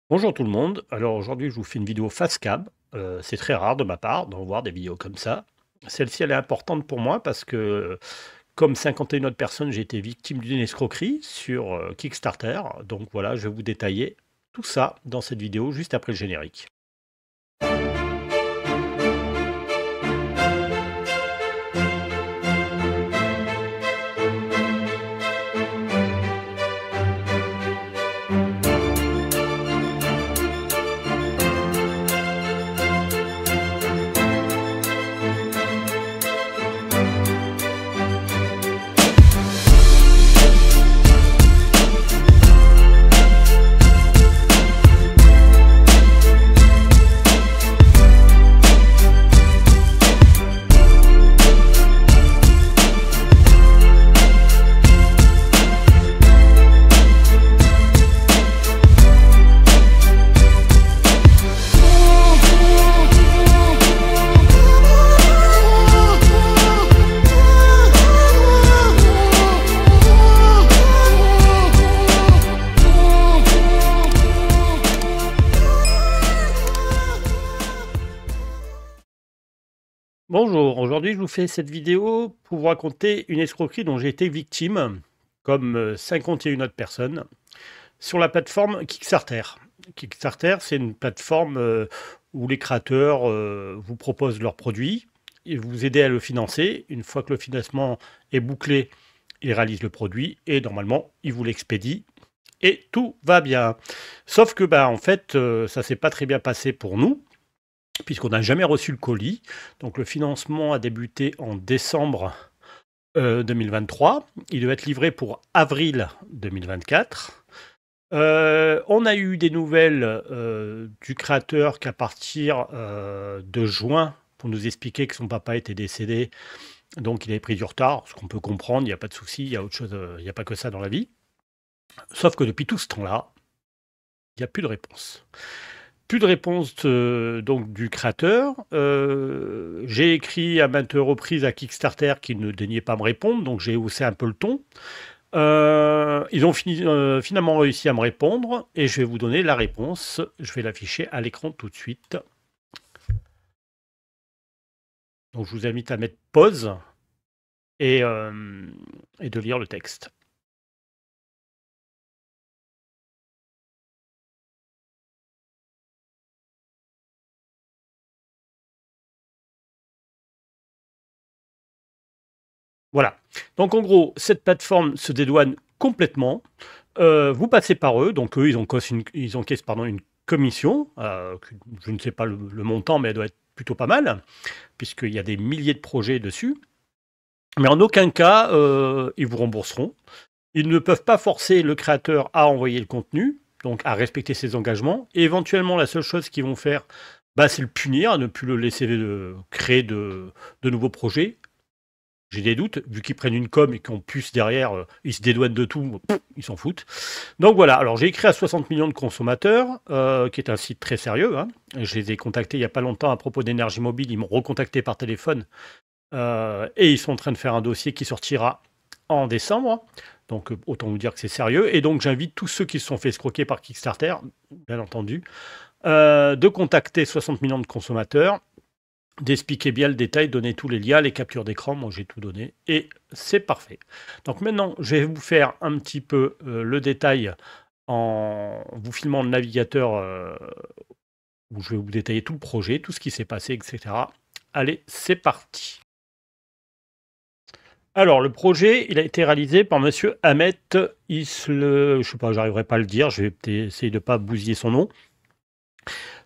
Bonjour tout le monde. Alors aujourd'hui, je vous fais une vidéo face cam. C'est très rare de ma part d'en voir des vidéos comme ça. Celle-ci, elle est importante pour moi parce que, comme 51 autres personnes, j'ai été victime d'une escroquerie sur Kickstarter. Donc voilà, je vais vous détailler tout ça dans cette vidéo juste après le générique. Bonjour, aujourd'hui je vous fais cette vidéo pour vous raconter une escroquerie dont j'ai été victime, comme 51 autres personnes, sur la plateforme Kickstarter. Kickstarter, c'est une plateforme où les créateurs vous proposent leurs produits et vous aidez à le financer. Une fois que le financement est bouclé, ils réalisent le produit et normalement, ils vous l'expédient et tout va bien. Sauf que, bah, en fait, ça s'est pas très bien passé pour nous puisqu'on n'a jamais reçu le colis. Donc le financement a débuté en décembre 2023. Il devait être livré pour avril 2024. On a eu des nouvelles du créateur qu'à partir de juin, pour nous expliquer que son papa était décédé, donc il avait pris du retard, ce qu'on peut comprendre, il n'y a pas de souci, il y a autre chose, il n'y a pas que ça dans la vie. Sauf que depuis tout ce temps-là, il n'y a plus de réponse. Plus de réponse donc du créateur. J'ai écrit à maintes reprises à Kickstarter qui ne daignait pas me répondre, donc j'ai haussé un peu le ton. Ils ont finalement réussi à me répondre et je vais vous donner la réponse. Je vais l'afficher à l'écran tout de suite. Donc je vous invite à mettre pause et de lire le texte. Voilà. Donc en gros, cette plateforme se dédouane complètement. Vous passez par eux, donc eux, ils encaissent pardon, une commission, je ne sais pas le montant, mais elle doit être plutôt pas mal, puisqu'il y a des milliers de projets dessus. Mais en aucun cas, ils vous rembourseront. Ils ne peuvent pas forcer le créateur à envoyer le contenu, donc à respecter ses engagements. Et éventuellement, la seule chose qu'ils vont faire, bah, c'est le punir, à ne plus le laisser créer de nouveaux projets. J'ai des doutes, vu qu'ils prennent une com et qu'en plus derrière, ils se dédouanent de tout, ils s'en foutent. Donc voilà, alors j'ai écrit à 60 millions de consommateurs, qui est un site très sérieux, hein. Je les ai contactés il n'y a pas longtemps à propos d'énergie mobile, ils m'ont recontacté par téléphone, et ils sont en train de faire un dossier qui sortira en décembre. Donc autant vous dire que c'est sérieux. Et donc j'invite tous ceux qui se sont fait escroquer par Kickstarter, bien entendu, de contacter 60 millions de consommateurs, d'expliquer bien le détail, donner tous les liens, les captures d'écran, moi j'ai tout donné, et c'est parfait. Donc maintenant, je vais vous faire un petit peu le détail en vous filmant le navigateur où je vais vous détailler tout le projet, tout ce qui s'est passé, etc. Allez, c'est parti. Alors, le projet, il a été réalisé par monsieur Ahmet Isle... Je sais pas, j'arriverai pas à le dire, je vais peut-être essayer de ne pas bousiller son nom.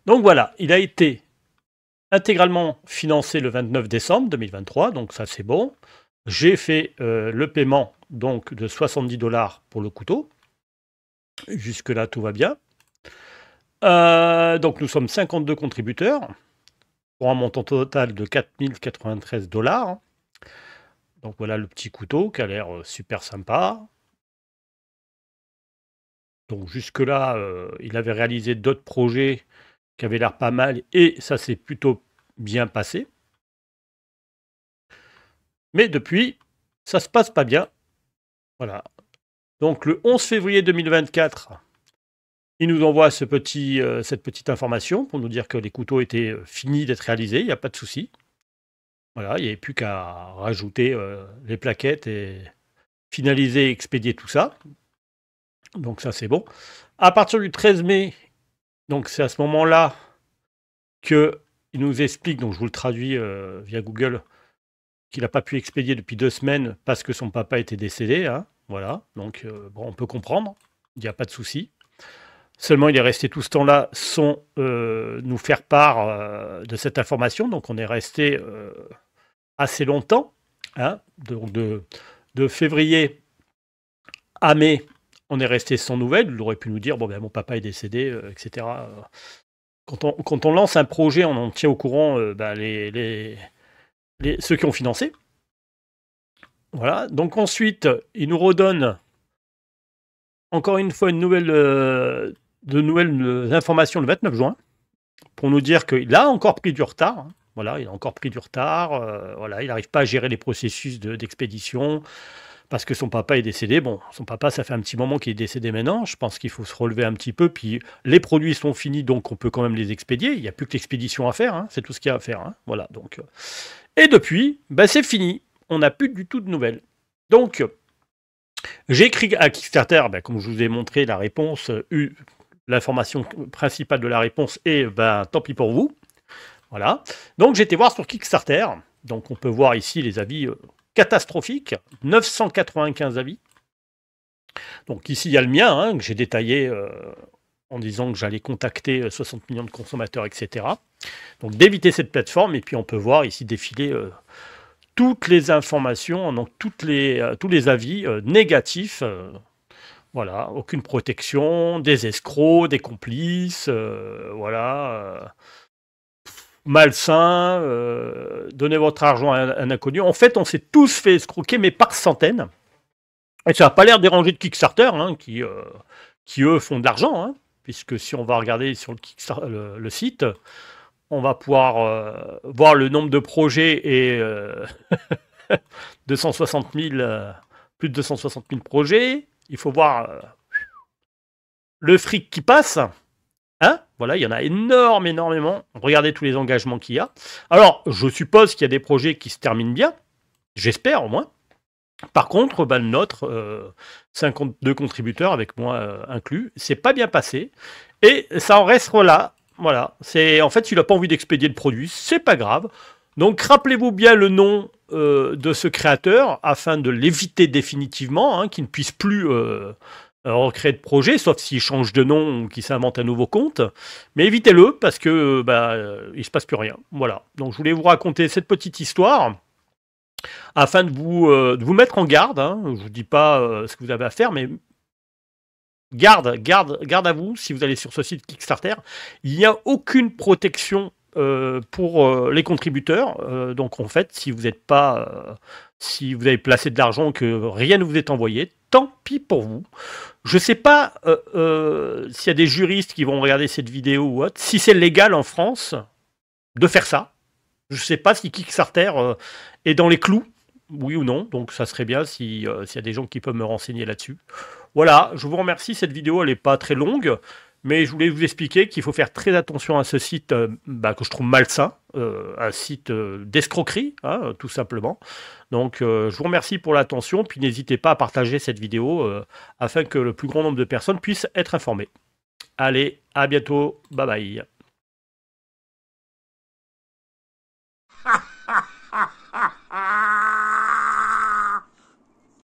Donc voilà, il a été intégralement financé le 29 décembre 2023, donc ça c'est bon. J'ai fait le paiement donc de 70 $ pour le couteau. Jusque-là, tout va bien. Donc nous sommes 52 contributeurs pour un montant total de 4093 $. Donc voilà le petit couteau qui a l'air super sympa. Donc jusque-là, il avait réalisé d'autres projets qui avaient l'air pas mal et ça s'est plutôt bien passé. Mais depuis, ça se passe pas bien. Voilà. Donc le 11 février 2024, Il nous envoie cette petite information pour nous dire que les couteaux étaient finis d'être réalisés, il n'y a pas de souci. Voilà, il n'y avait plus qu'à rajouter les plaquettes et finaliser, expédier tout ça. Donc ça, c'est bon. À partir du 13 mai, donc c'est à ce moment-là qu'il nous explique, donc je vous le traduis via Google, qu'il n'a pas pu expédier depuis 2 semaines parce que son papa était décédé. Hein. Voilà, donc bon, on peut comprendre, il n'y a pas de souci. Seulement, il est resté tout ce temps-là sans nous faire part de cette information. Donc, on est resté assez longtemps. Hein. Donc, de février à mai, on est resté sans nouvelles. Il aurait pu nous dire, bon, ben, mon papa est décédé, etc. Quand on lance un projet, on en tient au courant ben, ceux qui ont financé. Voilà. Donc, ensuite, il nous redonne encore une fois de nouvelles informations le 29 juin pour nous dire qu'il a encore pris du retard. Hein. Voilà, il a encore pris du retard. Voilà, il n'arrive pas à gérer les processus d'expédition parce que son papa est décédé. Bon, son papa, ça fait un petit moment qu'il est décédé maintenant. Je pense qu'il faut se relever un petit peu. Puis les produits sont finis, donc on peut quand même les expédier. Il n'y a plus que l'expédition à faire. Hein. C'est tout ce qu'il y a à faire. Hein. Voilà. Donc, et depuis, bah, c'est fini. On n'a plus du tout de nouvelles. Donc, j'ai écrit à Kickstarter, bah, comme je vous ai montré la réponse, l'information principale de la réponse est ben, tant pis pour vous. Voilà. Donc j'ai été voir sur Kickstarter. Donc on peut voir ici les avis catastrophiques. 995 avis. Donc ici il y a le mien, hein, que j'ai détaillé en disant que j'allais contacter 60 millions de consommateurs, etc. Donc d'éviter cette plateforme. Et puis on peut voir ici défiler toutes les informations, donc tous les avis négatifs. Voilà, aucune protection, des escrocs, des complices, voilà, malsain, donnez votre argent à un inconnu. En fait, on s'est tous fait escroquer, mais par centaines. Et ça n'a pas l'air déranger de Kickstarter, hein, qui eux font de l'argent, hein, puisque si on va regarder sur le site, on va pouvoir voir le nombre de projets et 260 000, plus de 260 000 projets. Il faut voir le fric qui passe. Hein, voilà, il y en a énormément. Regardez tous les engagements qu'il y a. Alors, je suppose qu'il y a des projets qui se terminent bien. J'espère au moins. Par contre, ben, le nôtre, 52 contributeurs avec moi inclus, c'est pas bien passé. Et ça en reste là. Voilà. En fait, il n'a pas envie d'expédier le produit. C'est pas grave. Donc, rappelez-vous bien le nom de ce créateur afin de l'éviter définitivement, hein, qu'il ne puisse plus recréer de projet, sauf s'il change de nom ou qu'il s'invente un nouveau compte. Mais évitez-le parce que il se passe plus rien. Voilà. Donc, je voulais vous raconter cette petite histoire afin de vous mettre en garde. Hein. Je ne vous dis pas ce que vous avez à faire, mais garde à vous si vous allez sur ce site Kickstarter. Il n'y a aucune protection pour les contributeurs. Donc en fait, si vous n'êtes pas, si vous avez placé de l'argent que rien ne vous est envoyé, tant pis pour vous. Je ne sais pas s'il y a des juristes qui vont regarder cette vidéo ou autre, si c'est légal en France de faire ça. Je ne sais pas si Kickstarter est dans les clous, oui ou non. Donc ça serait bien s'il y a des gens qui peuvent me renseigner là-dessus. Voilà, je vous remercie. Cette vidéo, elle n'est pas très longue. Mais je voulais vous expliquer qu'il faut faire très attention à ce site que je trouve malsain, un site d'escroquerie, hein, tout simplement. Donc je vous remercie pour l'attention, puis n'hésitez pas à partager cette vidéo afin que le plus grand nombre de personnes puissent être informées. Allez, à bientôt, bye bye.